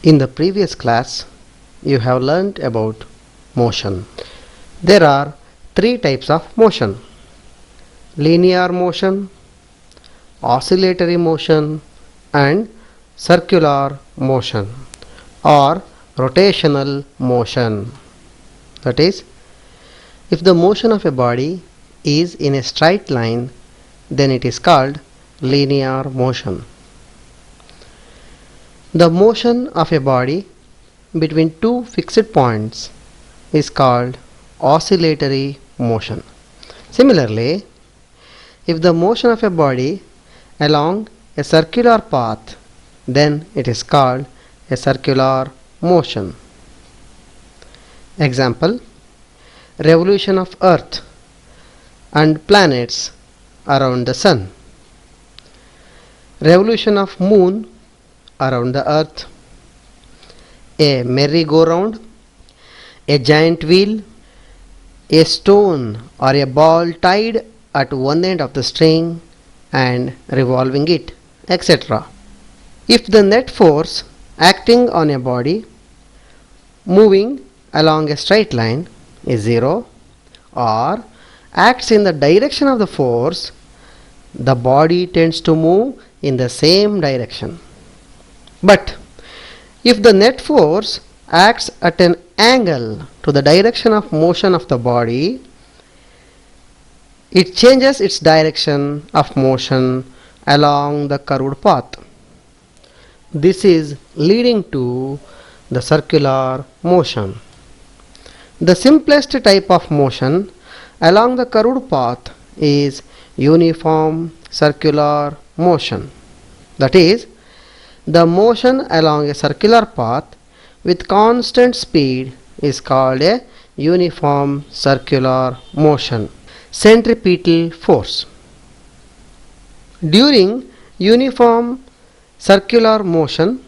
In the previous class, you have learnt about motion. There are three types of motion: linear motion, oscillatory motion, and circular motion or rotational motion. That is, if the motion of a body is in a straight line, then it is called linear motion. The motion of a body between two fixed points is called oscillatory motion. Similarly, if the motion of a body along a circular path, then it is called a circular motion. Example: revolution of Earth and planets around the Sun, revolution of Moon around the Earth, a merry-go-round, a giant wheel, a stone or a ball tied at one end of the string and revolving it, etc. If the net force acting on a body moving along a straight line is 0 or acts in the direction of the force, the body tends to move in the same direction. But if the net force acts at an angle to the direction of motion of the body, it changes its direction of motion along the curved path. This is leading to the circular motion. The simplest type of motion along the curved path is uniform circular motion. That is, the motion along a circular path with constant speed is called a uniform circular motion. Centripetal force. During uniform circular motion,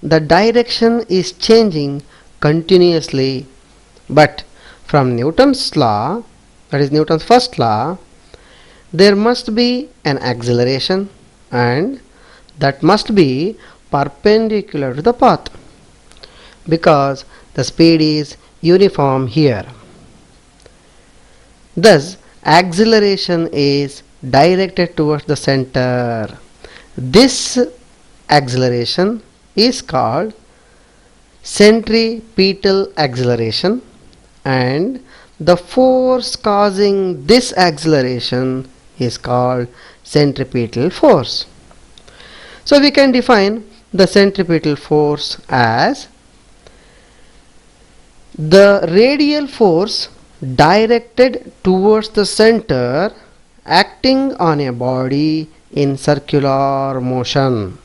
the direction is changing continuously, but from Newton's law, that is Newton's first law, there must be an acceleration, and that must be perpendicular to the path, because the speed is uniform here. Thus, acceleration is directed towards the center. This acceleration is called centripetal acceleration, and the force causing this acceleration is called centripetal force. So we can define the centripetal force as the radial force directed towards the center acting on a body in circular motion.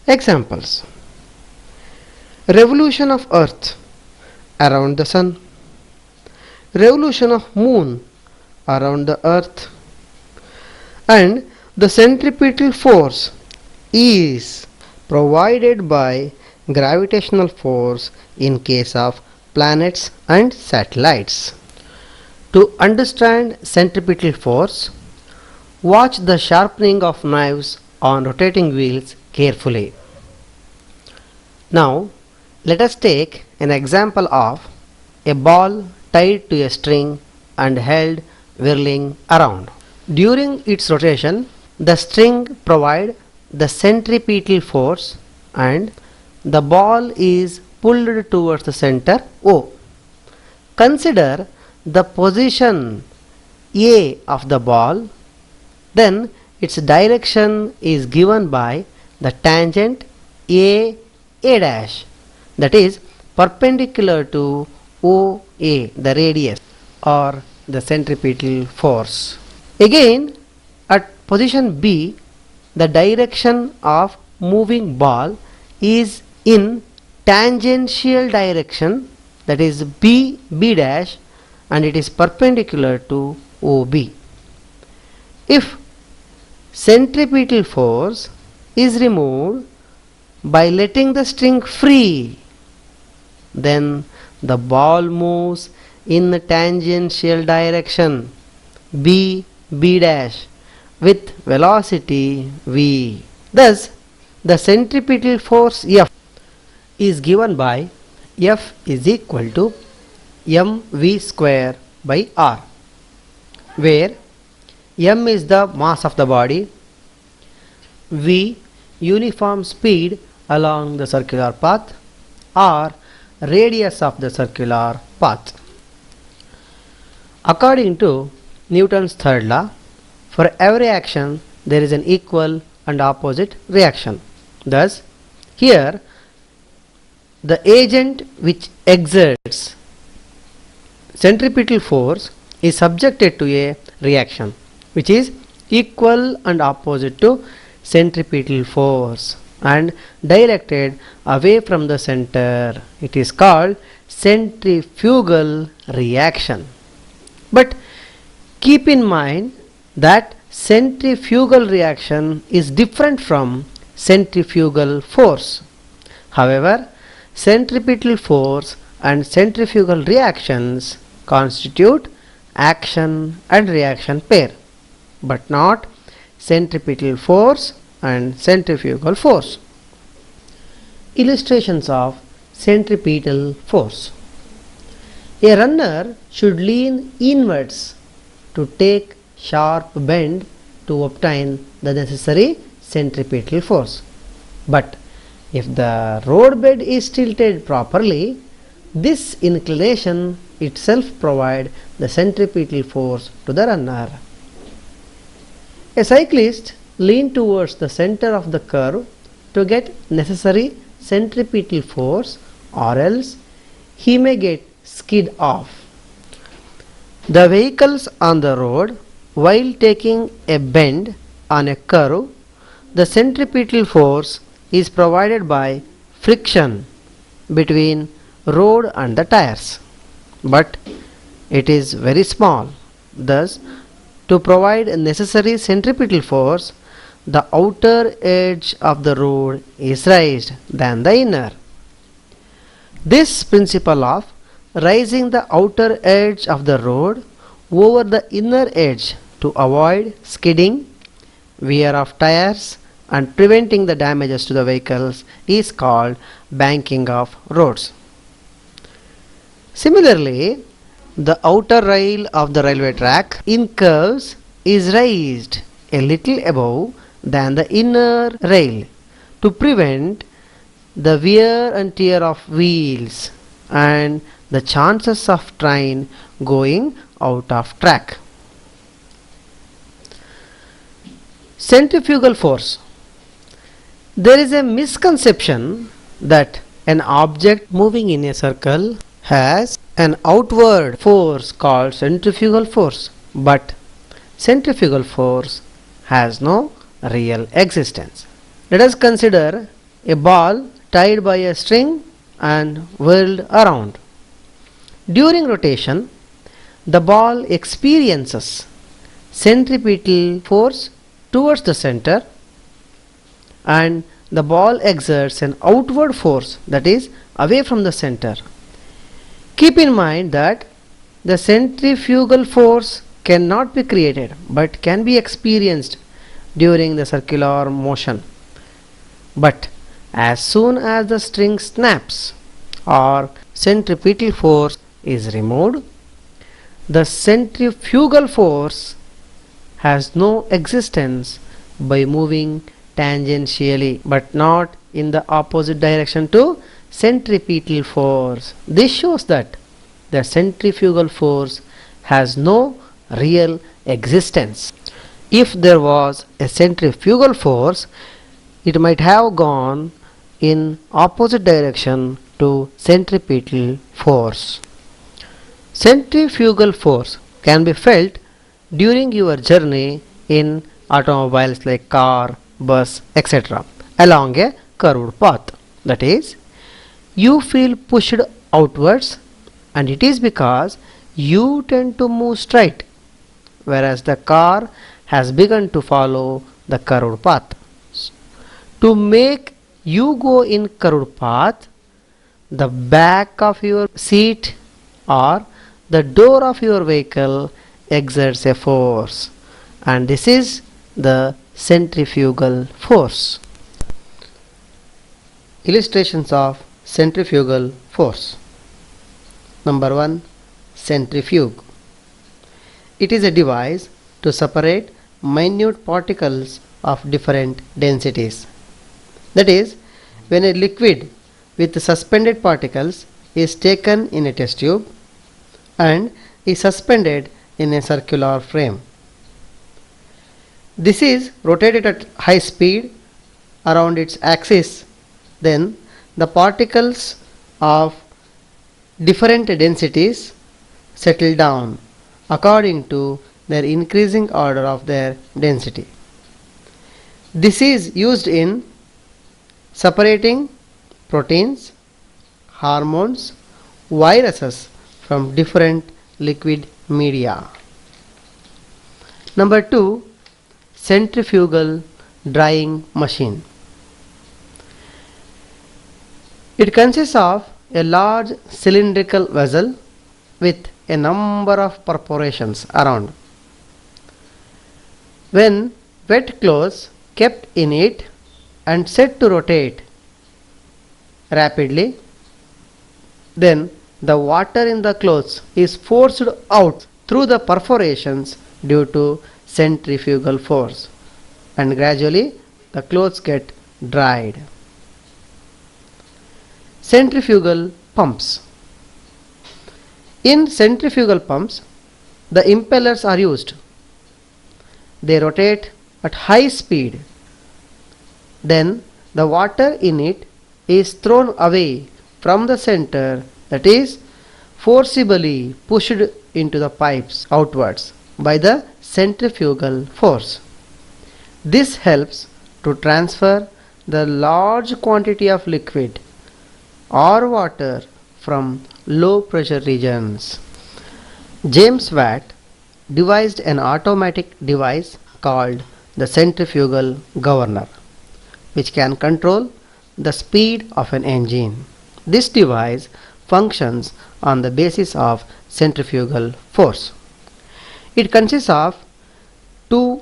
Examples: revolution of Earth around the Sun, revolution of Moon around the Earth, and the centripetal force is provided by gravitational force in case of planets and satellites. To understand centripetal force, watch the sharpening of knives on rotating wheels carefully. Now, let us take an example of a ball tied to a string and held whirling around. During its rotation, the string provides the centripetal force and the ball is pulled towards the center O. Consider the position A of the ball, then its direction is given by the tangent A dash, that is perpendicular to OA, the radius or the centripetal force. Again, at position B, the direction of moving ball is in tangential direction, that is B dash, and it is perpendicular to OB. If centripetal force is removed by letting the string free, then the ball moves in the tangential direction B dash with velocity v. Thus, the centripetal force F is given by F is equal to mv square by r, where m is the mass of the body, v uniform speed along the circular path, r radius of the circular path. According to Newton's third law, for every action there is an equal and opposite reaction. Thus, here the agent which exerts centripetal force is subjected to a reaction which is equal and opposite to centripetal force and directed away from the center. It is called centrifugal reaction. But keep in mind that centrifugal reaction is different from centrifugal force. However, centripetal force and centrifugal reactions constitute action and reaction pair, but not centripetal force and centrifugal force. Illustrations of centripetal force. A runner should lean inwards to take sharp bend to obtain the necessary centripetal force. But if the roadbed is tilted properly, this inclination itself provides the centripetal force to the runner. A cyclist leans towards the center of the curve to get necessary centripetal force, or else he may get skid off. The vehicles on the road, while taking a bend on a curve, the centripetal force is provided by friction between road and the tires, but it is very small. Thus, to provide necessary centripetal force, the outer edge of the road is raised than the inner. This principle of raising the outer edge of the road over the inner edge to avoid skidding, wear of tires and preventing the damages to the vehicles is called banking of roads. Similarly, the outer rail of the railway track in curves is raised a little above than the inner rail to prevent the wear and tear of wheels and the chances of train going out of track. Centrifugal force. There is a misconception that an object moving in a circle has an outward force called centrifugal force, but centrifugal force has no real existence. Let us consider a ball tied by a string and whirled around. During rotation, the ball experiences centripetal force towards the center, and the ball exerts an outward force, that is away from the center. Keep in mind that the centrifugal force cannot be created but can be experienced during the circular motion. But as soon as the string snaps or centripetal force is removed, the centrifugal force has no existence by moving tangentially but not in the opposite direction to centripetal force. This shows that the centrifugal force has no real existence. If there was a centrifugal force, it might have gone in opposite direction to centripetal force. Centrifugal force can be felt during your journey in automobiles like car, bus, etc. along a curved path. That is, you feel pushed outwards, and it is because you tend to move straight, whereas the car has begun to follow the curved path. To make you go in curved path, the back of your seat or the door of your vehicle exerts a force, and this is the centrifugal force. Illustrations of centrifugal force. Number 1. Centrifuge. It is a device to separate minute particles of different densities. That is, when a liquid with suspended particles is taken in a test tube and is suspended in a circular frame. This is rotated at high speed around its axis. Then the particles of different densities settle down according to their increasing order of their density. This is used in separating proteins, hormones, viruses from different liquid media. Number 2. Centrifugal drying machine. It consists of a large cylindrical vessel with a number of perforations around. When wet clothes kept in it and set to rotate rapidly, then the water in the clothes is forced out through the perforations due to centrifugal force, and gradually the clothes get dried. Centrifugal pumps. In centrifugal pumps, the impellers are used. They rotate at high speed. Then the water in it is thrown away from the center, that is, forcibly pushed into the pipes outwards by the centrifugal force. This helps to transfer the large quantity of liquid or water from low pressure regions. James Watt devised an automatic device called the centrifugal governor, which can control the speed of an engine. This device functions on the basis of centrifugal force. It consists of two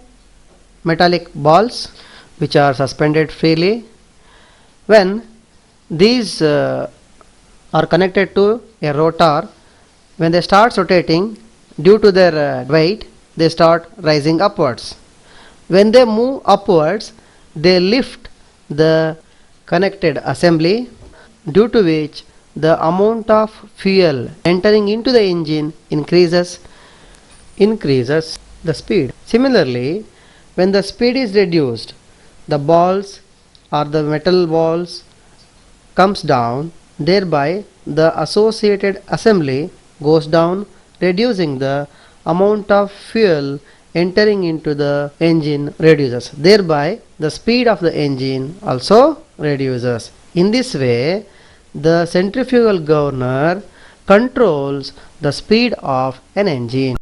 metallic balls which are suspended freely. When these are connected to a rotor, when they start rotating, due to their weight, they start rising upwards. When they move upwards, they lift the connected assembly, due to which the amount of fuel entering into the engine increases the speed. Similarly, when the speed is reduced, the balls or the metal balls comes down, thereby the associated assembly goes down, reducing the amount of fuel entering into the engine reduces. Thereby the speed of the engine also reduces. In this way, the centrifugal governor controls the speed of an engine.